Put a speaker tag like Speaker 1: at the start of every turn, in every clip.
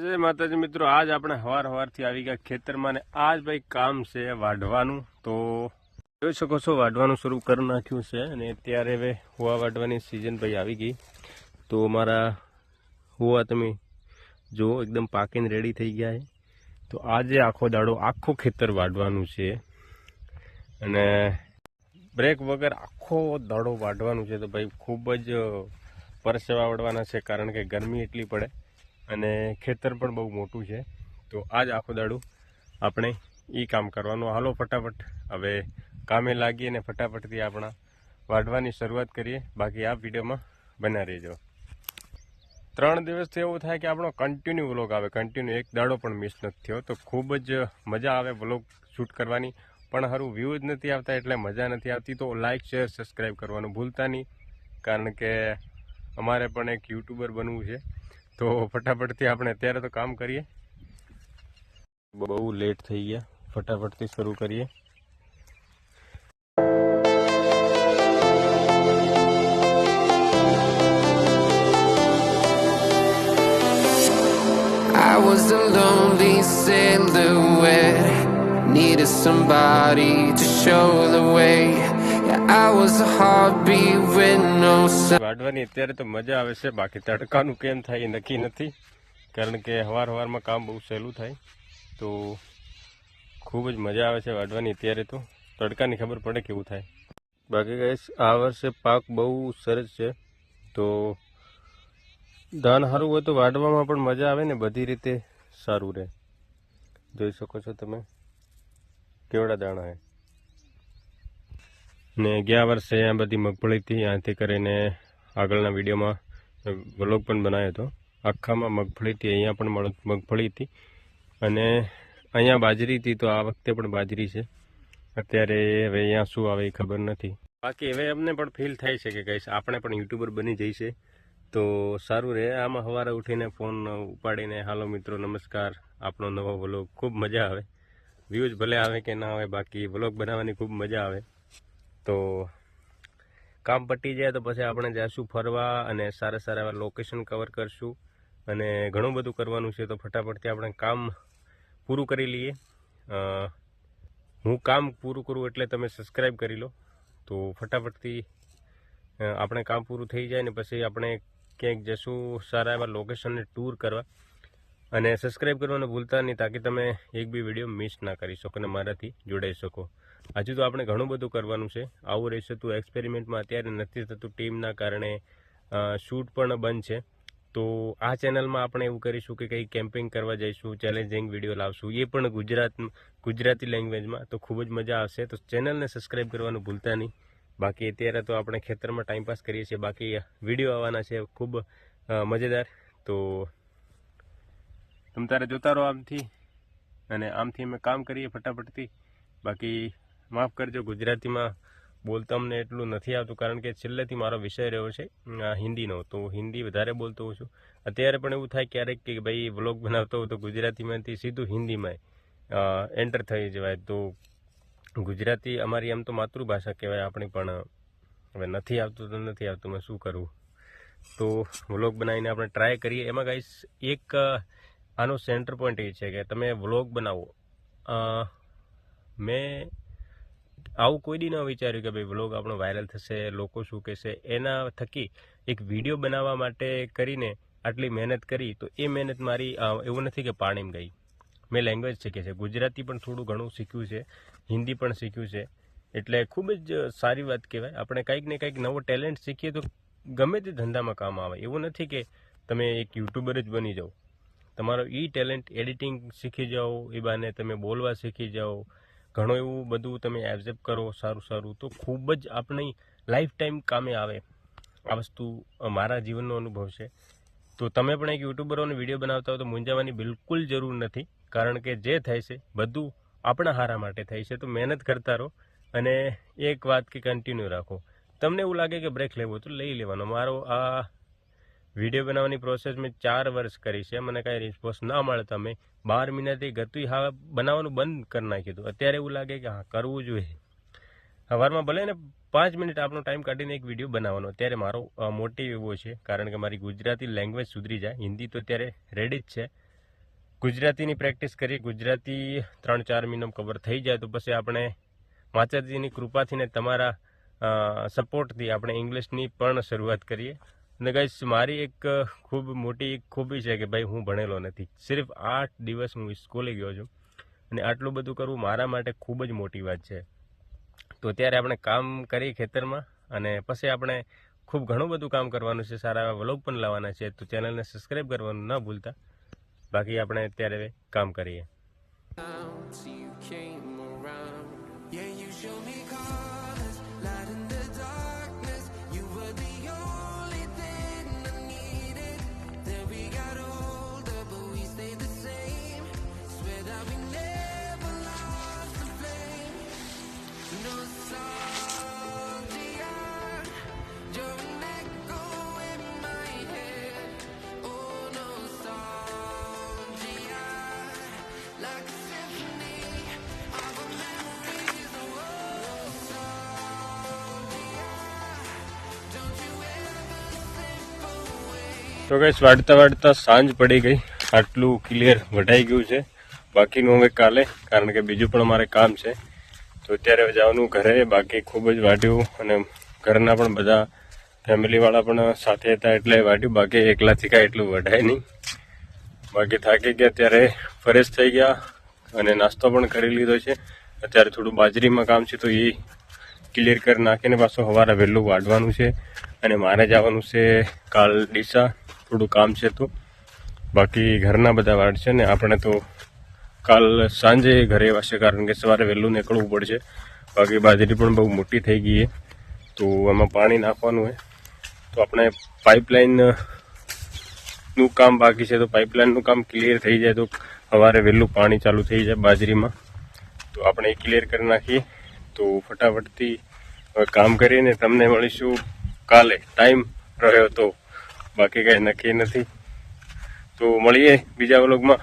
Speaker 1: જય માતાજી મિત્રો, આજ આપણે હવારથી આવી ગયા ખેતરમાં ને આજ ભાઈ કામ છે વાઢવાનું. તો જોઈ શકો છો વાઢવાનું શરૂ કરી નાખ્યું છે અને અત્યારે હવે હુવા વાઢવાની સિઝન ભાઈ આવી ગઈ. તો મારા હુવા તમે જો એકદમ પાકીને રેડી થઈ ગયા છે. તો આજે આખો દાડો આખો ખેતર વાઢવાનું છે અને બ્રેક વગર આખો દાડો વાઢવાનું છે. તો ભાઈ ખૂબ જ પરસેવા વળવાના છે, કારણ કે ગરમી એટલી પડે અને ખેતર પણ બહુ મોટું છે. તો આજ આખો દાડું આપણે એ કામ કરવાનું. હાલો ફટાફટ હવે કામે લાગીએ અને ફટાફટથી આપણા વાઢવાની શરૂઆત કરીએ. બાકી આ વિડીયોમાં બના રહેજો. 3 દિવસથી એવું થાય કે આપણો કન્ટિન્યુ વ્લોગ આવે, કન્ટિન્યુ એક દાડો પણ મિસ નથી થયો. તો ખૂબ જ મજા આવે વ્લોગ શૂટ કરવાની, પણ સારું વ્યૂ જ નથી આવતા એટલે મજા નથી આવતી. તો લાઇક શેર સબસ્ક્રાઈબ કરવાનું ભૂલતા નહીં, કારણ કે અમારે પણ એક યુટ્યુબર બનવું છે. તો ફટાફટથી આપણે અત્યારે તો કામ કરીએ. બહુ લેટ થઈ ગયા, ફટાફટથી શરૂ કરીએ.
Speaker 2: I was a lonely silhouette, needed somebody to show the way. Yeah, I was a heartbeat with no sound.
Speaker 1: વાઢવાની અત્યારે તો મજા આવે છે, બાકી તડકાનું કેમ થાય એ નક્કી નથી, કારણ કે હવારમાં કામ બહુ સહેલું થાય. તો ખૂબ જ મજા આવે છે વાઢવાની અત્યારે. તો તડકાની ખબર પડે કેવું થાય. બાકી ગાઈસ આ વર્ષે પાક બહુ સરસ છે. તો ધાન સારું હોય તો વાઢવામાં પણ મજા આવે ને, બધી રીતે સારું રહે. જોઈ શકો છો તમે કેવડા દાણા છે. ને ગયા વર્ષે આ બધી મગફળી હતી, આથી કરીને આગળના વિડીયોમાં વ્લોગ પણ બનાવ્યો હતો. આખામાં મગફળી હતી, અહીંયા પણ મગફળી હતી અને અહીંયા બાજરી હતી. તો આ વખતે પણ બાજરી છે. અત્યારે હવે અહીંયા શું આવે એ ખબર નથી. બાકી હવે અમને પણ ફીલ થાય છે કે કહીશ આપણે પણ યુટ્યુબર બની જઈશે તો સારું રહે. આમાં સવારે ઉઠીને ફોન ઉપાડીને હાલો મિત્રો નમસ્કાર, આપણો નવો વ્લોગ, ખૂબ મજા આવે. વ્યૂઝ ભલે આવે કે ના આવે, બાકી વ્લોગ બનાવવાની ખૂબ મજા આવે. તો કામ પટી જાય તો પછી આપણે જઈશું ફરવા અને સારા સારા એવા લોકેશન કવર કરશું અને ઘણું બધું કરવાનું છે. તો ફટાફટથી આપણે કામ પૂરું કરી લઈએ. હું કામ પૂરું કરું એટલે તમે સબસ્ક્રાઈબ કરી લો. તો ફટાફટથી આપણે કામ પૂરું થઈ જાય ને પછી આપણે ક્યાંક જશું સારા એવા લોકેશનને ટૂર કરવા. અને સબસ્ક્રાઈબ કરવાનું ભૂલતા નહીં, તાકી તમે એક બી વિડીયો મિસ ના કરી શકો અને મારાથી જોડાઈ શકો. હજુ તો આપણે ઘણું બધું કરવાનું છે. આવું રહેશે તો એક્સપેરિમેન્ટમાં અત્યારે નથી થતું, ટીમના કારણે શૂટ પણ બંધ છે. તો આ ચેનલમાં આપણે એવું કરીશું કે કંઈ કેમ્પિંગ કરવા જઈશું, ચેલેન્જિંગ વિડીયો લાવશું, એ પણ ગુજરાતી લેંગ્વેજમાં. તો ખૂબ જ મજા આવશે. તો ચેનલને સબસ્ક્રાઈબ કરવાનું ભૂલતા નહીં. બાકી અત્યારે તો આપણે ખેતરમાં ટાઈમપાસ કરીએ છીએ. બાકી વિડીયો આવવાના છે ખૂબ મજેદાર. તો તમે તારે જોતા રહો આમથી, અને આમથી અમે કામ કરીએ ફટાફટથી. બાકી માફ કરજો, ગુજરાતીમાં બોલતા અમને એટલું નથી આવતું, કારણ કે છેલ્લેથી મારો વિષય રહ્યો છે હિન્દીનો. તો હિન્દી વધારે બોલતો હોઉં છું. અત્યારે પણ એવું થાય ક્યારેક કે ભાઈ વ્લોગ બનાવતો હોય તો ગુજરાતીમાંથી સીધું હિન્દીમાં એન્ટર થઈ જવાય. તો ગુજરાતી અમારી આમ તો માતૃભાષા કહેવાય આપણી, પણ હવે નથી આવતું તો નથી આવતું, મેં શું કરવું. તો વ્લોગ બનાવીને આપણે ટ્રાય કરીએ. એમાં ગાઈસ એક આનો સેન્ટર પોઈન્ટ એ છે કે તમે વ્લોગ બનાવો. મેં આવું કોઈ દી ન વિચાર્યું કે ભાઈ વ્લોગ આપણો વાયરલ થશે, લોકો શું કહેશે. એના થકી એક વિડીયો બનાવવા માટે કરીને આટલી મહેનત કરી. તો એ મહેનત મારી એવું નથી કે પાણીમાં ગઈ. મેં લેંગ્વેજ શીખી છે, ગુજરાતી પણ થોડું ઘણું શીખ્યું છે, હિન્દી પણ શીખ્યું છે. એટલે ખૂબ જ સારી વાત કહેવાય. આપણે કંઈક ને કંઈક નવો ટેલેન્ટ શીખીએ તો ગમે તે ધંધામાં કામ આવે. એવું નથી કે તમે એક યુટ્યુબર જ બની જાઓ. તમારો એ ટેલેન્ટ એડિટિંગ શીખી જાઓ, એ બાને તમે બોલવા શીખી જાઓ, ઘણું એવું બધું તમે એબ્ઝર્વ કરો સારું. તો ખૂબ જ આપણી લાઈફ ટાઈમ કામે આવે. આ વસ્તુ મારા જીવનનો અનુભવ છે. તો તમે પણ એક યુટ્યુબરોને વિડીયો બનાવતા હો તો મૂંઝાવાની બિલકુલ જરૂર નથી, કારણ કે જે થાય છે બધું આપણા હારા માટે થાય છે. તો મહેનત કરતા રહો અને એક વાત કે કન્ટિન્યુ રાખો. તમને એવું લાગે કે બ્રેક લેવો તો લઈ લેવાનો. મારો આ વિડીયો બનાવવાની પ્રોસેસ મેં 4 વર્ષ કરી છે. મને કાંઈ રિસ્પોન્સ ના મળતા મેં 12 મહિનાથી ગતું હા બનાવવાનું બંધ કરી નાખ્યું હતું. અત્યારે એવું લાગે કે હા કરવું જોઈએ. સવારમાં ભલે ને 5 મિનિટ આપણો ટાઈમ કાઢીને એક વિડીયો બનાવવાનો. અત્યારે મારો મોટિવ એવો છે, કારણ કે મારી ગુજરાતી લેંગ્વેજ સુધરી જાય. હિન્દી તો અત્યારે રેડી જ છે, ગુજરાતીની પ્રેક્ટિસ કરી. ગુજરાતી 3-4 મહિનામાં કવર થઈ જાય તો પછી આપણે માતાજીની કૃપાથી ને તમારા સપોર્ટથી આપણે ઇંગ્લિશની પણ શરૂઆત કરીએ. અને ગાઈસ મારી એક ખૂબ મોટી ખૂબી છે કે ભાઈ હું ભણેલો નથી. સિર્ફ 8 દિવસ હું સ્કૂલે ગયો છું અને આટલું બધું કરવું મારા માટે ખૂબ જ મોટી વાત છે. તો ત્યારે આપણે કામ કરી ખેતરમાં અને પછી આપણે ખૂબ ઘણું બધું કામ કરવાનું છે. સારા વ્લોગ પણ લાવવાના છે. તો ચેનલને સબસ્ક્રાઈબ કરવાનું ના ભૂલતા. બાકી આપણે અત્યારે કામ કરીએ.
Speaker 2: till you came around. Yeah, you showed me colors, light in the darkness. You were the only thing I needed. Then we got older, but we stayed the same. Swear that we never lost the flame. Nostalgia, you're an echo in my head. Oh, nostalgia, like a symphony of our memories. Oh, nostalgia, don't you ever slip away.
Speaker 1: તો guys વાળતા સાંજ પડી ગઈ. આટલું clear વઢાઈ ગયું છે. બાકીનું હવે કાલે, કારણ કે બીજું પણ અમારે કામ છે. તો અત્યારે જવાનું ઘરે. બાકી ખૂબ જ વાઢ્યું અને ઘરના પણ બધા ફેમિલીવાળા પણ સાથે હતા એટલે વાઢ્યું. બાકી એકલાથી કાંઈ એટલું વઢાય નહીં. બાકી થાકી ગયા ત્યારે ફ્રેશ થઈ ગયા અને નાસ્તો પણ કરી લીધો છે. અત્યારે થોડું બાજરીમાં કામ છે તો એ ક્લિયર કરી નાખીને પાછું સવારે વહેલું વાઢવાનું છે. અને મારે જવાનું છે કાલ ડીસા, થોડું કામ છે તો. બાકી ઘરના બધા વાઢશે ને આપણે તો કાલ સાંજે ઘરે આવશે, કારણ કે સવારે વહેલું નીકળવું પડશે. બાકી બાજરી પણ બહુ મોટી થઈ ગઈ છે તો એમાં પાણી નાખવાનું છે. તો આપણે પાઇપલાઇનનું કામ બાકી છે. તો પાઇપલાઇનનું કામ ક્લિયર થઈ જાય તો સવારે વહેલું પાણી ચાલુ થઈ જાય બાજરીમાં. તો આપણે એ ક્લિયર કરી નાખીએ. તો ફટાફટથી હવે કામ કરીને તમને મળીશું કાલે, ટાઈમ રહ્યો તો. બાકી કાંઈ નક્કી નથી. તો મળીએ બીજા વ્લોગમાં.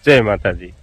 Speaker 1: જય માતાજી.